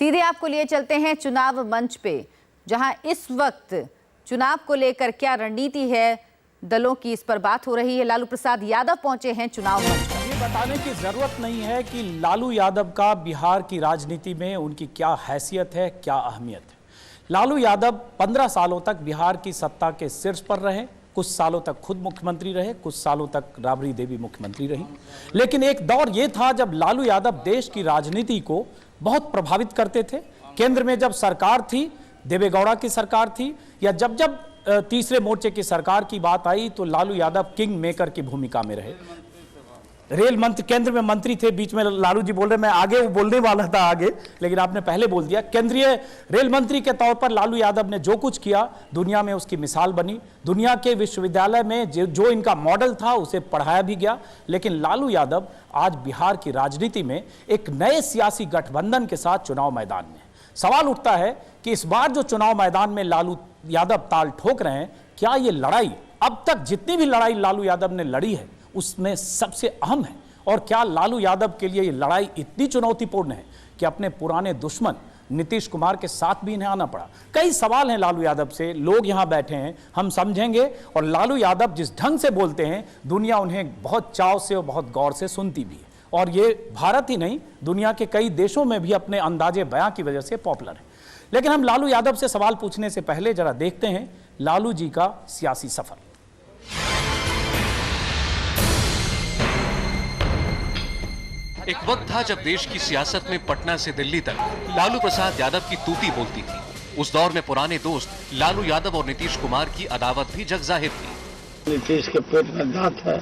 सीधे आपको लिए चलते हैं चुनाव मंच पे, जहां इस वक्त चुनाव को लेकर क्या रणनीति है दलों की, इस पर बात हो रही है। लालू प्रसाद यादव पहुंचे हैं चुनाव मंच पर। ये बताने की जरूरत नहीं है कि लालू यादव का बिहार की राजनीति में उनकी क्या हैसियत है, क्या अहमियत है। लालू यादव 15 सालों तक बिहार की सत्ता के शीर्ष पर रहे, कुछ सालों तक खुद मुख्यमंत्री रहे, कुछ सालों तक राबड़ी देवी मुख्यमंत्री रही। लेकिन एक दौर यह था जब लालू यादव देश की राजनीति को बहुत प्रभावित करते थे। केंद्र में जब सरकार थी, देवेगौड़ा की सरकार थी, या जब जब तीसरे मोर्चे की सरकार की बात आई तो लालू यादव किंग मेकर की भूमिका में रहे। रेल मंत्री, केंद्र में मंत्री थे, बीच में लालू जी बोल रहे, मैं आगे वो बोलने वाला था आगे, लेकिन आपने पहले बोल दिया। केंद्रीय रेल मंत्री के तौर पर लालू यादव ने जो कुछ किया, दुनिया में उसकी मिसाल बनी। दुनिया के विश्वविद्यालय में जो इनका मॉडल था उसे पढ़ाया भी गया। लेकिन लालू यादव आज बिहार की राजनीति में एक नए सियासी गठबंधन के साथ चुनाव मैदान में। सवाल उठता है कि इस बार जो चुनाव मैदान में लालू यादव ताल ठोक रहे हैं, क्या ये लड़ाई, अब तक जितनी भी लड़ाई लालू यादव ने लड़ी है उसमें सबसे अहम है? और क्या लालू यादव के लिए ये लड़ाई इतनी चुनौतीपूर्ण है कि अपने पुराने दुश्मन नीतीश कुमार के साथ भी इन्हें आना पड़ा? कई सवाल हैं लालू यादव से, लोग यहां बैठे हैं, हम समझेंगे। और लालू यादव जिस ढंग से बोलते हैं, दुनिया उन्हें बहुत चाव से और बहुत गौर से सुनती भी है। और ये भारत ही नहीं, दुनिया के कई देशों में भी अपने अंदाजे बयां की वजह से पॉपुलर है। लेकिन हम लालू यादव से सवाल पूछने से पहले जरा देखते हैं लालू जी का सियासी सफर। एक वक्त था जब देश की सियासत में पटना से दिल्ली तक लालू प्रसाद यादव की तूती बोलती थी। उस दौर में पुराने दोस्त लालू यादव और नीतीश कुमार की अदावत भी जग जाहिर थी। नीतीश के पेट में दांत है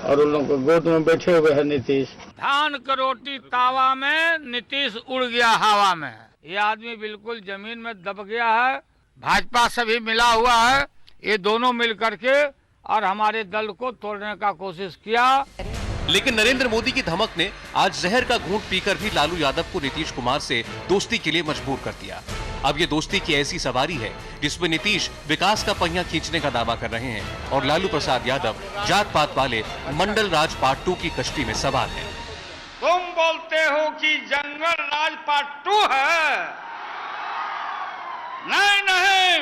और उन लोगों को गोद में बैठे हुए हैं नीतीश। धान का रोटी तावा में, नीतीश उड़ गया हवा में। ये आदमी बिल्कुल जमीन में दब गया है। भाजपा से भी मिला हुआ है। ये दोनों मिल करके और हमारे दल को तोड़ने का कोशिश किया। लेकिन नरेंद्र मोदी की धमक ने आज जहर का घूंट पीकर भी लालू यादव को नीतीश कुमार से दोस्ती के लिए मजबूर कर दिया। अब ये दोस्ती की ऐसी सवारी है जिसमें नीतीश विकास का पहिया खींचने का दावा कर रहे हैं और लालू प्रसाद यादव जात पात वाले मंडल राज पार्ट 2 की कश्ती में सवार हैं। तुम बोलते हो कि जंगल राज पार्ट 2 है। नहीं नहीं,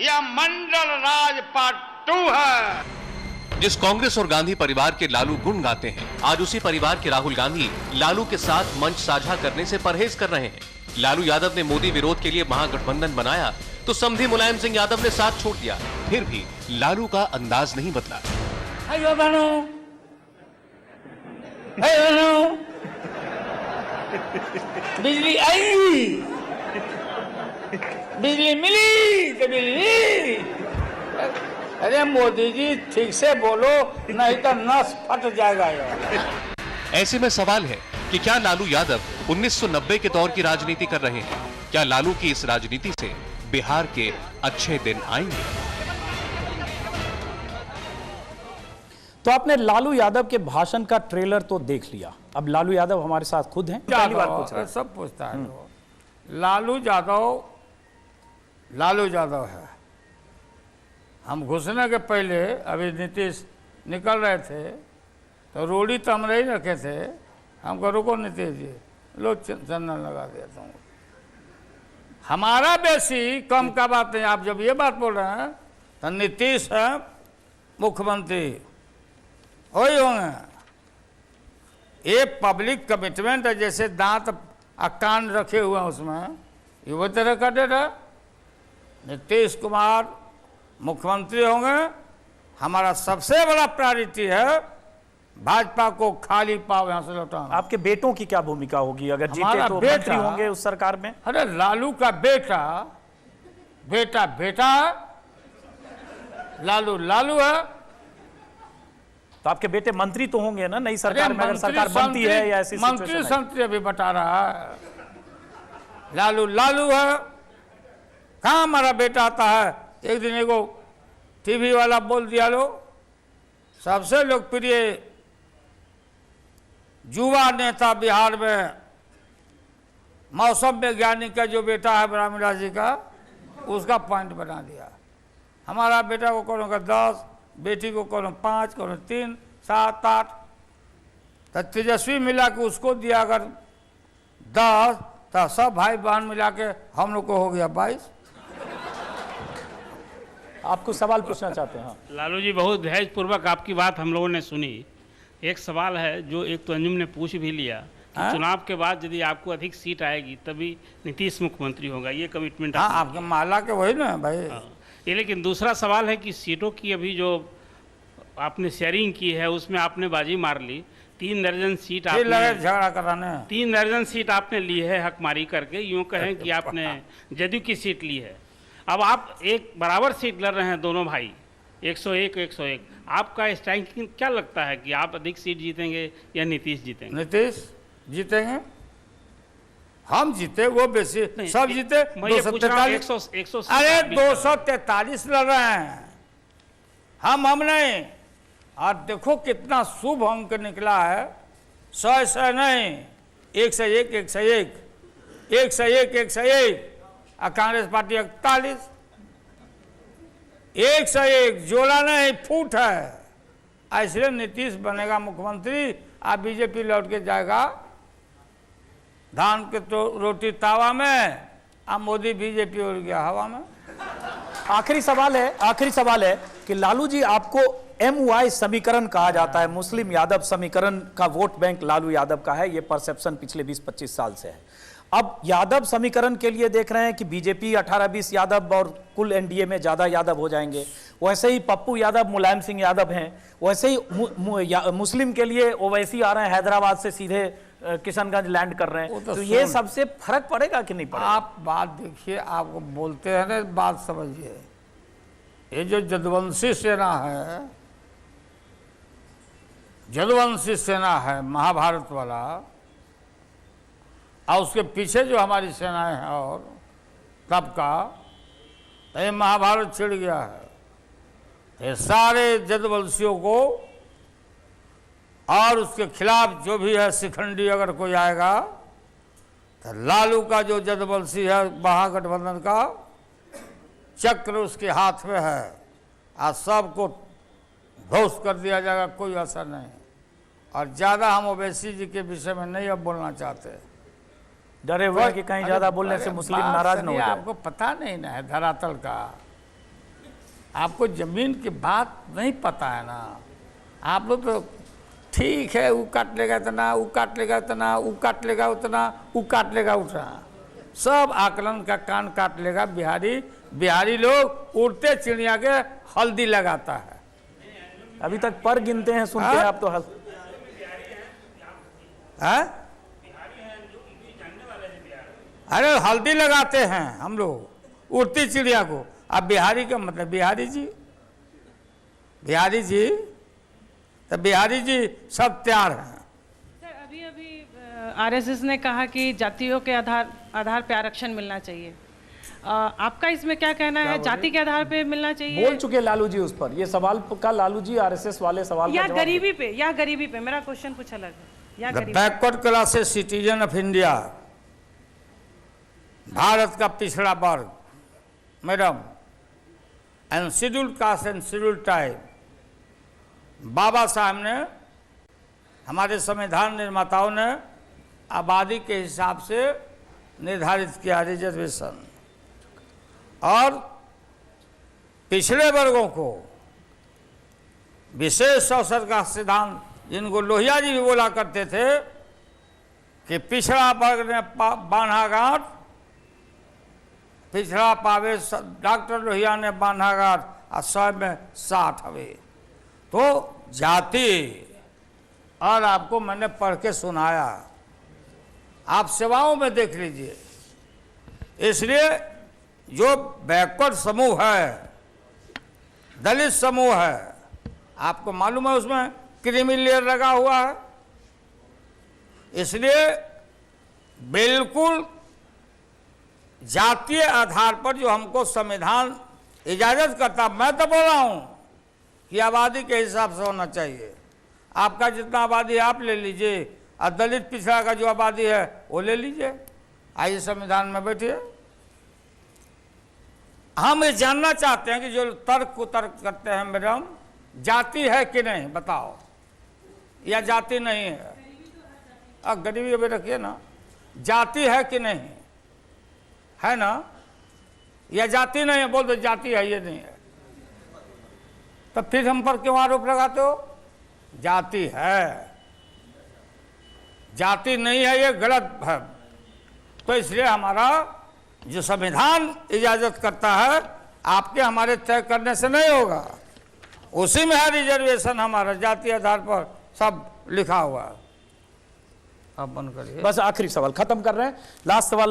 यह मंडल राज पार्ट 2 है। जिस कांग्रेस और गांधी परिवार के लालू गुण गाते हैं, आज उसी परिवार के राहुल गांधी लालू के साथ मंच साझा करने से परहेज कर रहे हैं। लालू यादव ने मोदी विरोध के लिए महागठबंधन बनाया तो समधी मुलायम सिंह यादव ने साथ छोड़ दिया। फिर भी लालू का अंदाज नहीं बदला। बिजली आई, बिजली मिली तो बिजली। अरे मोदी जी ठीक से बोलो, नहीं तो नस फट जाएगा यार। ऐसे में सवाल है कि क्या लालू यादव 1990 के दौर की राजनीति कर रहे हैं? क्या लालू की इस राजनीति से बिहार के अच्छे दिन आएंगे? तो आपने लालू यादव के भाषण का ट्रेलर तो देख लिया। अब लालू यादव हमारे साथ खुद हैं, पहली बार पूछ रहे हैं। सब पूछता है लालू यादव है। हम घुसने के पहले अभी नीतीश निकल रहे थे तो रोड़ी तो हम नहीं रखे थे। हमको रुको नीतीश जी, लो चंदन लगा देता हूँ। हमारा बेसी कम का बात नहीं। आप जब ये बात बोल रहे हैं तो नीतीश है मुख्यमंत्री, वही होंगे। ये पब्लिक कमिटमेंट है, जैसे दांत कान रखे हुए हैं उसमें, ये वो तरह का डेट है। नीतीश कुमार मुख्यमंत्री होंगे। हमारा सबसे बड़ा प्रायोरिटी है भाजपा को खाली पाव यहां से लौटाना। आपके बेटों की क्या भूमिका होगी अगर जीते तो मंत्री होंगे उस सरकार में? अरे लालू का बेटा है, लालू है। तो आपके बेटे मंत्री तो होंगे ना नई सरकार में, अगर सरकार बनती है या ऐसी मंत्री संतरी अभी बता रहा है। लालू है। कहाँ हमारा बेटा आता है? एक दिन एगो टीवी वाला बोल दिया, लो सबसे लोकप्रिय युवा नेता बिहार में मौसम वैज्ञानिक का जो बेटा है ब्राह्मणा जी का, उसका पॉइंट बना दिया। हमारा बेटा को कौन का 10, बेटी को कौन 5, कौन 3, 7, 8। तो तेजस्वी मिला के उसको दिया अगर 10 तो सब भाई बहन मिला के हम लोग को हो गया 22। आपको सवाल पूछना चाहते हैं? हाँ। लालू जी, बहुत धैर्यपूर्वक आपकी बात हम लोगों ने सुनी। एक सवाल है जो एक तो अंजुम ने पूछ भी लिया कि चुनाव के बाद यदि आपको अधिक सीट आएगी तभी नीतीश मुख्यमंत्री होगा, ये कमिटमेंट हाँ, आपके माला के वही ना भाई। ये लेकिन दूसरा सवाल है कि सीटों की अभी जो आपने शेयरिंग की है उसमें आपने बाजी मार ली। 3 दर्जन सीट आपने झगड़ा कराने 3 दर्जन सीट आपने ली है हकमारी करके, यूँ कहें कि आपने जदयू की सीट ली है। अब आप एक बराबर सीट लड़ रहे हैं दोनों भाई, 101-101। आपका स्ट्रैंकिंग क्या लगता है कि आप अधिक सीट जीतेंगे या नीतीश जीतेंगे? नीतीश जीतेंगे, हम जीते वो बेसी, सब जीते। 243 अरे 243 लड़ रहे हैं हम नहीं। और देखो कितना शुभ अंक निकला है, 100 नहीं, 101 101 101 101। और कांग्रेस पार्टी 41 101 जोड़ा नहीं फूट है। इसलिए नीतीश बनेगा मुख्यमंत्री, आप बीजेपी लौट के जाएगा धान के तो रोटी तावा में, अब मोदी बीजेपी उड़ गया हवा में। आखिरी सवाल है कि लालू जी, आपको MY समीकरण कहा जाता है, मुस्लिम यादव समीकरण का वोट बैंक लालू यादव का है, ये परसेप्शन पिछले 20-25 साल से है। अब यादव समीकरण के लिए देख रहे हैं कि बीजेपी 18-20 यादव और कुल NDA में ज्यादा यादव हो जाएंगे। वैसे ही पप्पू यादव मुलायम सिंह यादव हैं, वैसे ही मुस्लिम के लिए ओवैसी आ रहे हैं, हैदराबाद से सीधे किशनगंज लैंड कर रहे हैं। तो ये सबसे फर्क पड़ेगा कि नहीं पड़ेगा? आप बात देखिए, आपको बोलते हैं ना, बात समझिए। ये जो जदुवंशी सेना है, जदुवंशी सेना है महाभारत वाला, और उसके पीछे जो हमारी सेनाएं हैं और तब का, तो ये महाभारत छिड़ गया है। ये सारे जदुवंशियों को और उसके खिलाफ जो भी है शिखंडी अगर कोई आएगा, तो लालू का जो जदुवंशी है महागठबंधन का चक्र उसके हाथ में है, आज सबको ध्वस्त कर दिया जाएगा, कोई असर नहीं। और ज़्यादा हम ओवैसी जी के विषय में नहीं अब बोलना चाहते, डरे हुए हैं कि कहीं ज्यादा बोलने से मुस्लिम नाराज न हो जाए। आपको पता नहीं ना है धरातल का, आपको जमीन की बात नहीं पता है ना। आप लोग तो ठीक है, वो काट लेगा इतना, वो काट लेगा इतना, वो काट लेगा उतना, वो काट लेगा उतना, सब आकलन का कान काट लेगा। बिहारी लोग उड़ते चिड़िया के हल्दी लगाता है। अभी तक पर गिनते हैं, सुनते हैं आप तो अरे हल्दी लगाते हैं हम लोग उड़ती चिड़िया को। अब बिहारी का मतलब बिहारी जी, तो बिहारी जी सब तैयार हैं। सर, अभी आरएसएस ने कहा कि जातियों के आधार पे आरक्षण मिलना चाहिए, आपका इसमें क्या कहना है? जाति के आधार पे मिलना चाहिए? बोल चुके लालू जी उस पर, ये सवाल का लालू जी आरएसएस वाले सवाल या गरीबी पे मेरा क्वेश्चन कुछ अलग है। या backward classes citizen of India, Bharat का पिछड़ा वर्ग madam, and scheduled caste and scheduled tribe, Baba Saheb ने, हमारे संविधान निर्माताओं ने आबादी के हिसाब से निर्धारित किया रिजर्वेशन, और पिछड़े वर्गों को विशेष अवसर का सिद्धांत, जिनको लोहिया जी भी बोला करते थे कि पिछड़ा वर्ग ने बांधा गांठ, पिछड़ा पावे डॉक्टर लोहिया ने बांधा गांठ, और 100 में 60 हवे। तो जाति, और आपको मैंने पढ़ के सुनाया, आप सेवाओं में देख लीजिए। इसलिए जो बैकवर्ड समूह है, दलित समूह है, आपको मालूम है उसमें क्रीमी लेयर लगा हुआ है। इसलिए बिल्कुल जातीय आधार पर जो हमको संविधान इजाजत करता, मैं तो बोल रहा हूं कि आबादी के हिसाब से होना चाहिए। आपका जितना आबादी है आप ले लीजिए, और दलित पिछड़ा का जो आबादी है वो ले लीजिए, आइए संविधान में बैठिए। हम ये जानना चाहते हैं कि जो तर्क कुतर्क करते हैं मैडम, जाति है कि नहीं बताओ, या जाति नहीं है? अब गरीबी अभी रखिए ना, जाति है कि नहीं है ना, या जाति नहीं है, बोल दो जाति है, ये नहीं है, तो फिर हम पर क्यों आरोप लगाते हो? जाति है, जाति नहीं है, ये गलत है। तो इसलिए हमारा जो संविधान इजाजत करता है, आपके हमारे तय करने से नहीं होगा, उसी में है रिजर्वेशन, हमारा जाति आधार पर सब लिखा हुआ है। आप बंद करिए। बस आखिरी सवाल खत्म कर रहे हैं, लास्ट सवाल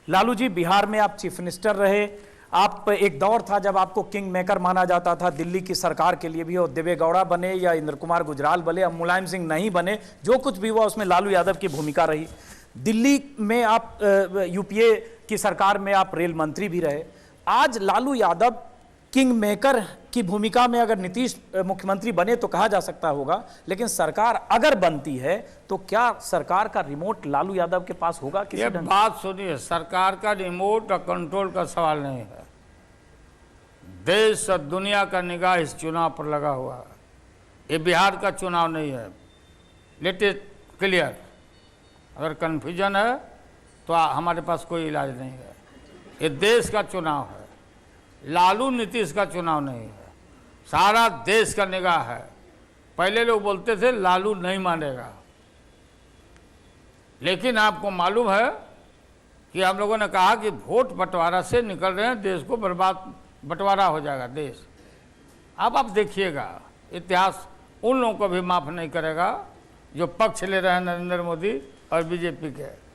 लालू जी, बिहार में आप चीफ मिनिस्टर रहे, आप एक दौर था जब आपको किंग मेकर माना जाता था दिल्ली की सरकार के लिए भी, और देवेगौड़ा बने या इंद्र कुमार गुजराल बने, अब मुलायम सिंह नहीं बने, जो कुछ भी हुआ उसमें लालू यादव की भूमिका रही। दिल्ली में आप यूपीए की सरकार में आप रेल मंत्री भी रहे। आज लालू यादव किंग मेकर की भूमिका में अगर नीतीश मुख्यमंत्री बने तो कहा जा सकता होगा, लेकिन सरकार अगर बनती है तो क्या सरकार का रिमोट लालू यादव के पास होगा? ये बात सुनिए, सरकार का रिमोट और कंट्रोल का सवाल नहीं है। देश और दुनिया का निगाह इस चुनाव पर लगा हुआ है। ये बिहार का चुनाव नहीं है, लेट इट क्लियर। अगर कन्फ्यूजन है तो हमारे पास कोई इलाज नहीं है। ये देश का चुनाव है, लालू नीतीश का चुनाव नहीं है, सारा देश का निगाह है। पहले लोग बोलते थे लालू नहीं मानेगा, लेकिन आपको मालूम है कि हम लोगों ने कहा कि वोट बंटवारा से निकल रहे हैं, देश को बर्बाद, बंटवारा हो जाएगा देश। अब आप देखिएगा, इतिहास उन लोगों को भी माफ़ नहीं करेगा जो पक्ष ले रहे हैं नरेंद्र मोदी और बीजेपी के।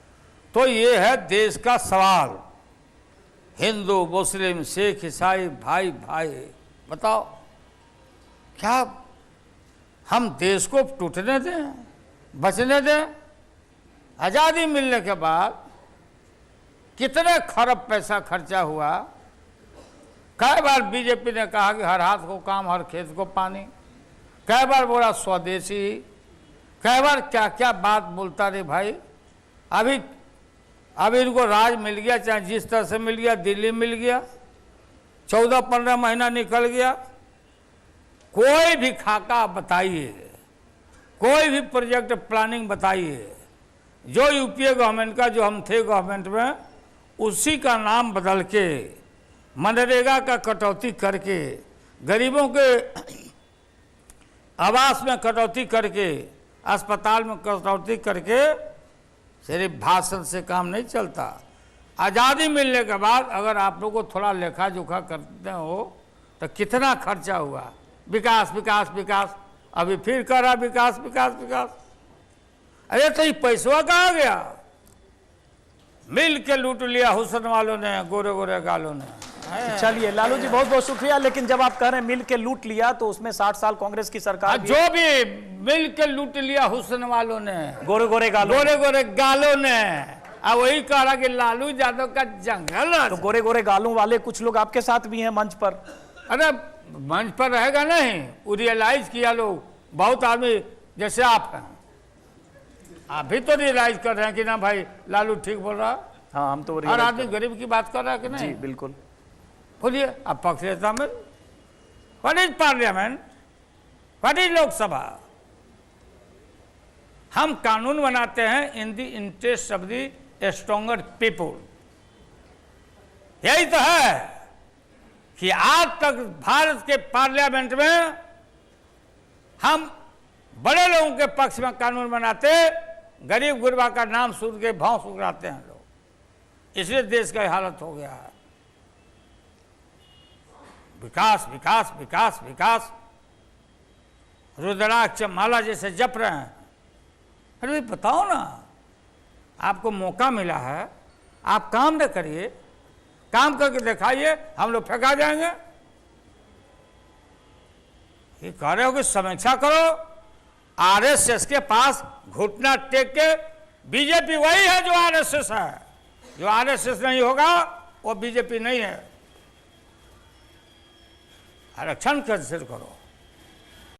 तो ये है देश का सवाल, हिंदू मुस्लिम सिख ईसाई भाई भाई। बताओ, क्या हम देश को टूटने दें, बचने दें? आज़ादी मिलने के बाद कितने खरब पैसा खर्चा हुआ। कई बार बीजेपी ने कहा कि हर हाथ को काम, हर खेत को पानी, कई बार बोला स्वदेशी, कई बार क्या क्या बात बोलता रे भाई। अभी इनको राज मिल गया, चाहे जिस तरह से मिल गया, दिल्ली मिल गया, 14-15 महीना निकल गया। कोई भी खाका बताइए, कोई भी प्रोजेक्ट प्लानिंग बताइए, जो यूपीए गवर्नमेंट का, जो हम थे गवर्नमेंट में, उसी का नाम बदल के, मनरेगा का कटौती करके, गरीबों के आवास में कटौती करके, अस्पताल में कटौती करके, सिर्फ भाषण से काम नहीं चलता। आज़ादी मिलने के बाद अगर आप लोग को थोड़ा लेखा जोखा करते हो तो कितना खर्चा हुआ, विकास विकास विकास, अभी फिर कर रहा विकास विकास विकास। अरे तो ये पैसा कहाँ गया? मिल के लूट लिया हुसन वालों ने, गोरे गोरे गालों ने। चलिए लालू जी, बहुत बहुत शुक्रिया। लेकिन जब आप कह रहे हैं मिल के लूट लिया, तो उसमें 60 साल कांग्रेस की सरकार जो भी मिल के लूट लिया हुसन वालों ने, गोरे गोरे गालों ने। अब वही कह रहा कि लालू यादव का जंगल है। तो गोरे गोरे गालों वाले कुछ लोग आपके साथ भी हैं मंच पर। अरे मंच पर रहेगा नहीं, वो रियलाइज किया लोग, बहुत आदमी जैसे आप हैं, आप भी तो रियलाइज कर रहे हैं कि ना भाई लालू ठीक बोल रहा। हाँ, हम तो हर आदमी गरीब की बात कर रहा है कि नहीं? जी बिल्कुल। बोलिए, अब पक्ष नेता में what is parliament, what is Lok Sabha? हम कानून बनाते हैं in the interest of the stronger people. यही तो है कि आज तक भारत के पार्लियामेंट में हम बड़े लोगों के पक्ष में कानून बनाते, गरीब गुरबा का नाम सुन के भाव सुगराते हैं लोग। इसलिए देश का हालत हो गया है। विकास विकास विकास विकास, रुद्राक्ष माला जैसे जप रहे हैं। अरे भाई बताओ ना, आपको मौका मिला है, आप काम न करिए, काम करके दिखाइए, हम लोग फेंका जाएंगे। ये कह रहे हो कि समीक्षा करो, आरएसएस के पास घुटना टेक के, बीजेपी वही है जो आरएसएस है। जो आरएसएस नहीं होगा वो बीजेपी नहीं है। आरक्षण कैंसिल करो।